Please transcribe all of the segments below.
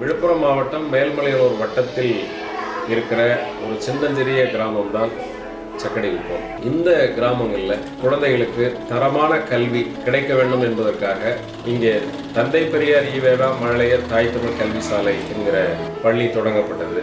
விழுப்புரம் மாவட்டம் மேல்மலையனூர் வட்டத்தில் இருக்கிற ஒரு சின்னஞ்சிறிய கிராமம் தான் சக்கடிக்குப்பம். இந்த கிராமங்களில் குழந்தைகளுக்கு தரமான கல்வி கிடைக்க வேண்டும் என்பதற்காக இங்கே தந்தை பெரியார் ஈவேரா மழலையர் தாய் தமிழ் கல்வி சாலை என்கிற பள்ளி தொடங்கப்பட்டது.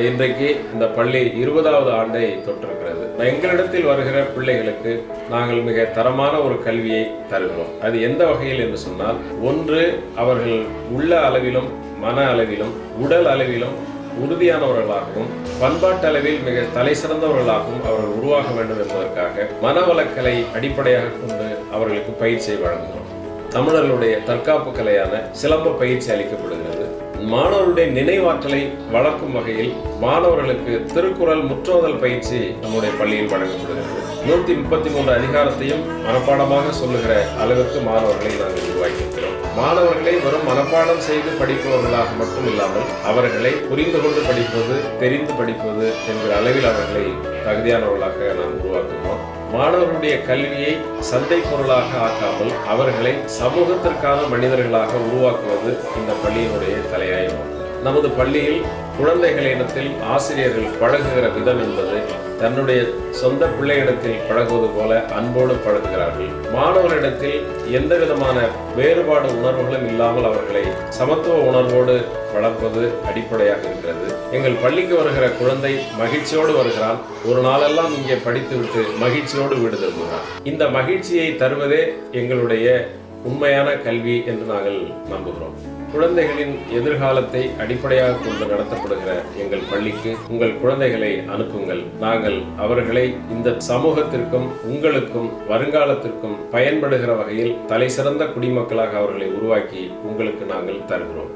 இன்றைக்கு இந்த பள்ளி 20வது ஆண்டை தொற்றிருக்கிறது. எங்களிடத்தில் வருகிற பிள்ளைகளுக்கு நாங்கள் மிக தரமான ஒரு கல்வியை தருகிறோம். அது எந்த வகையில் என்று சொன்னால், ஒன்று, அவர்கள் உள்ள அளவிலும் மன அளவிலும் உடல் அளவிலும் உறுதியானவர்களாகவும் பண்பாட்டு அளவில் மிக தலை சிறந்தவர்களாகவும் அவர்கள் உருவாக வேண்டும் என்பதற்காக மனவளக்கலை அடிப்படையாக கொண்டு அவர்களுக்கு பயிற்சியை வழங்குகிறோம். தமிழர்களுடைய தற்காப்பு கலையான சிலம்ப பயிற்சி அளிக்கப்படுகிறது. மாணவர்களுடைய நினைவாற்றலை வளர்க்கும் வகையில் மாணவர்களுக்கு திருக்குறள் முற்றோதல் பயிற்சி நம்முடைய பள்ளியில் வழங்கப்படுகிறது. 133 அதிகாரத்தையும் மனப்பாடமாக சொல்லுகிற அளவிற்கு மாணவர்களை நாங்கள் உருவாக்கியிருக்கிறோம். மாணவர்களை வெறும் மனப்பாடம் செய்து படிப்பவர்களாக மட்டும் இல்லாமல் அவர்களை புரிந்து கொண்டு படிப்பது, தெரிந்து படிப்பது என்கிற அளவில் அவர்களை தகுதியானவர்களாக நாம் உருவாக்குகிறோம். மாணவர்களுடைய கல்வியை சந்தை பொருளாக ஆக்காமல் அவர்களை சமூகத்திற்கான மனிதர்களாக உருவாக்குவது இந்த பள்ளியினுடைய தலையாயமாகும். நமது பள்ளியில் குழந்தைகளிடத்தில் ஆசிரியர்கள் பழகுகிற விதம் என்பது தன்னுடைய சொந்த பிள்ளையிடத்தில் பழகுவது போல அன்போடு பழகுகிறார்கள். மாணவர்களிடத்தில் எந்த விதமான வேறுபாடு உணர்வுகளும் இல்லாமல் அவர்களை சமத்துவ உணர்வோடு வளர்ப்பது அடிப்படையாக இருக்கிறது. எங்கள் பள்ளிக்கு வருகிற குழந்தை மகிழ்ச்சியோடு வருகிறான். ஒரு நாளெல்லாம் இங்கே படித்துவிட்டு மகிழ்ச்சியோடு வீடு திரும்புகிறான். இந்த மகிழ்ச்சியை தருவதே எங்களுடைய உண்மையான கல்வி என்று நாங்கள் நம்புகிறோம். குழந்தைகளின் எதிர்காலத்தை அடிப்படையாக கொண்டு நடத்தப்படுகிற எங்கள் பள்ளிக்கு உங்கள் குழந்தைகளை அனுப்புங்கள். நாங்கள் அவர்களை இந்த சமூகத்திற்கும் உங்களுக்கும் வருங்காலத்திற்கும் பயன்படுகிற வகையில் தலைசிறந்த குடிமக்களாக அவர்களை உருவாக்கி உங்களுக்கு நாங்கள் தருகிறோம்.